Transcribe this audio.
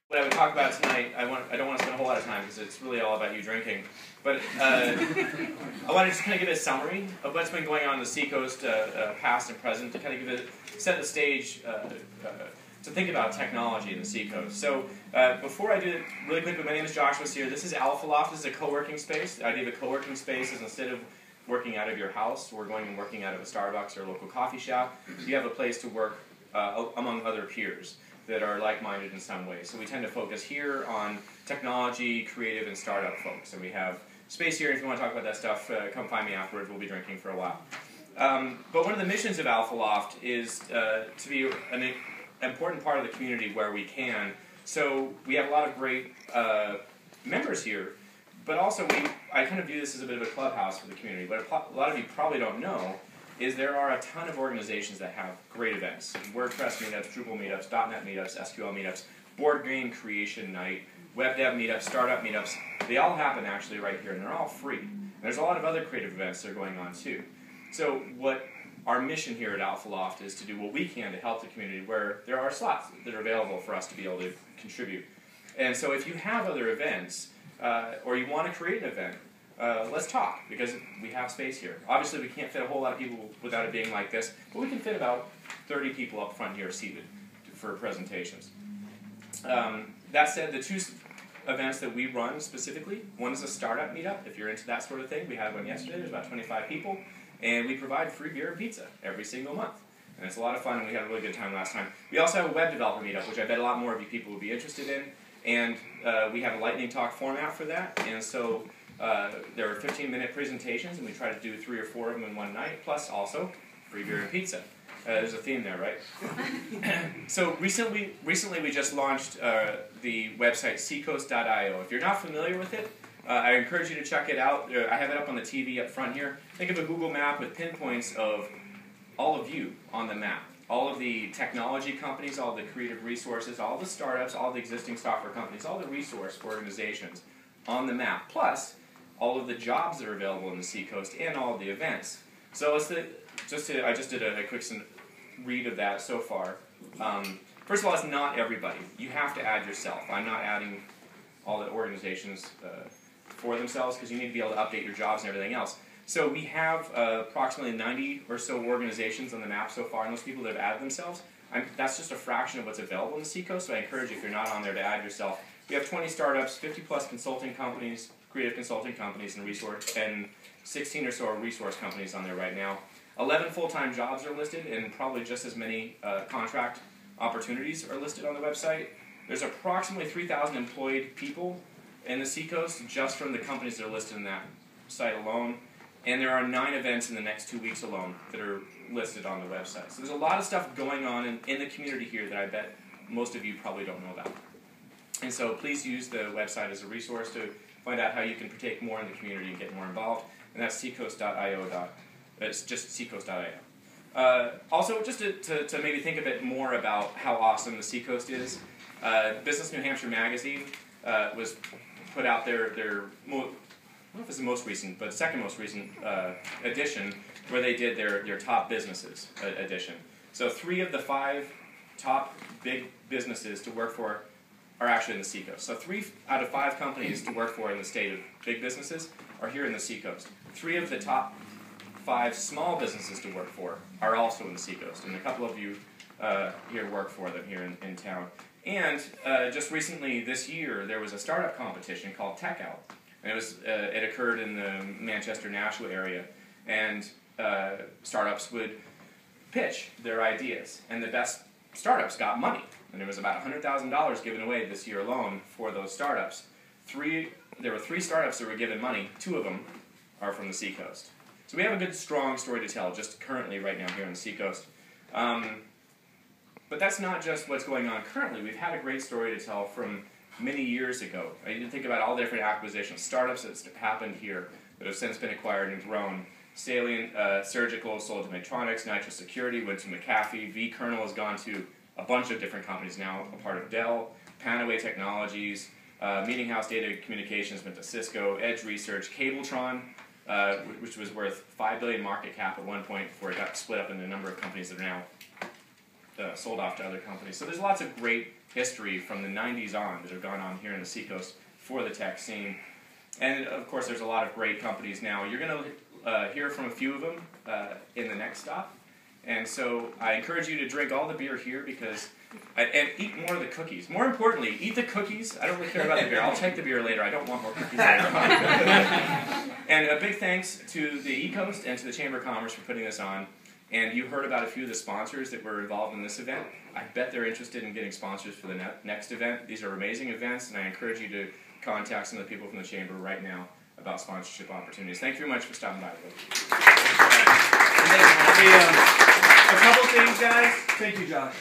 What I would talk about tonight, I don't want to spend a whole lot of time because it's really all about you drinking, but I want to just kind of give a summary of what's been going on in the seacoast, past and present, to kind of set the stage to think about technology in the seacoast. So before I do it, really quickly, my name is Joshua here. This is Alpha Loft. This is a co-working space. The idea of a co-working space is instead of working out of your house or going and working out of a Starbucks or a local coffee shop, you have a place to work among other peers that are like-minded in some way. So we tend to focus here on technology, creative, and startup folks. And we have space here. If you want to talk about that stuff, come find me afterwards. We'll be drinking for a while. But one of the missions of Alpha Loft is to be an important part of the community where we can. So we have a lot of great members here, but also I kind of view this as a bit of a clubhouse for the community. What a lot of you probably don't know is there are a ton of organizations that have great events. WordPress meetups, Drupal meetups, .NET meetups, SQL meetups, board game creation night, web dev meetups, startup meetups. They all happen actually right here, and they're all free. And there's a lot of other creative events that are going on too. So what our mission here at Alpha Loft is to do what we can to help the community where there are slots that are available for us to be able to contribute. And so if you have other events, or you want to create an event, let's talk, because we have space here. Obviously, we can't fit a whole lot of people without it being like this, but we can fit about 30 people up front here seated for presentations. That said, the two events that we run specifically, one is a startup meetup. If you're into that sort of thing, we had one yesterday. There's about 25 people, and we provide free beer and pizza every single month. And it's a lot of fun, and we had a really good time last time. We also have a web developer meetup, which I bet a lot more of you people would be interested in, and we have a lightning talk format for that, and so there are 15-minute presentations, and we try to do 3 or 4 of them in one night, plus also free beer and pizza. There's a theme there, right? So recently we just launched the website ecoast.io. If you're not familiar with it, I encourage you to check it out. I have it up on the TV up front here. Think of a Google map with pinpoints of all of you on the map. All of the technology companies, all the creative resources, all the startups, all the existing software companies, all the resource organizations on the map, plus all of the jobs that are available in the seacoast and all of the events. So I just did a quick read of that so far. First of all, it's not everybody. You have to add yourself. I'm not adding all the organizations for themselves because you need to be able to update your jobs and everything else. So we have approximately 90 or so organizations on the map so far, and those people that have added themselves, that's just a fraction of what's available in the seacoast, so I encourage you, if you're not on there, to add yourself. We have 20 startups, 50-plus consulting companies, creative consulting companies, and 16 or so resource companies on there right now. 11 full-time jobs are listed, and probably just as many contract opportunities are listed on the website. There's approximately 3,000 employed people in the seacoast just from the companies that are listed in that site alone. And there are 9 events in the next 2 weeks alone that are listed on the website. So there's a lot of stuff going on in the community here that I bet most of you probably don't know about. And so please use the website as a resource to find out how you can partake more in the community and get more involved. And that's ecoast.io. It's just ecoast.io. Also, just to maybe think a bit more about how awesome the seacoast is, Business New Hampshire magazine was put out their I don't know if it's the most recent, but second most recent edition, where they did their top businesses edition. So 3 of the 5 top big businesses to work for are actually in the seacoast. So 3 out of 5 companies to work for in the state of big businesses are here in the seacoast. 3 of the top 5 small businesses to work for are also in the seacoast, and a couple of you here work for them here in town. And just recently this year, there was a startup competition called techcrawl. And it occurred in the Manchester-Nashua area, and startups would pitch their ideas, and the best startups got money. And there was about $100,000 given away this year alone for those startups. There were 3 startups that were given money. 2 of them are from the seacoast. So we have a good, strong story to tell just currently right now here on the seacoast. But that's not just what's going on currently. We've had a great story to tell from many years ago. I need to think about all the different acquisitions, startups that happened here that have since been acquired and grown. Salient Surgical sold to Medtronic, Nitro Security went to McAfee, vKernel has gone to a bunch of different companies now, a part of Dell, Panaway Technologies, Meeting House Data Communications went to Cisco, Edge Research, Cabletron, which was worth $5 billion market cap at one point before it got split up into a number of companies that are now sold off to other companies. So there's lots of great history from the 90s on that have gone on here in the seacoast for the tech scene. And of course there's a lot of great companies now. You're going to hear from a few of them in the next stop. And so I encourage you to drink all the beer here because, and eat more of the cookies. More importantly, eat the cookies. I don't really care about the beer. I'll take the beer later. I don't want more cookies later on. And a big thanks to the ecoast and to the Chamber of Commerce for putting this on. And you heard about a few of the sponsors that were involved in this event. I bet they're interested in getting sponsors for the next event. These are amazing events, and I encourage you to contact some of the people from the Chamber right now about sponsorship opportunities. Thank you very much for stopping by. A couple things, guys. Thank you, Josh.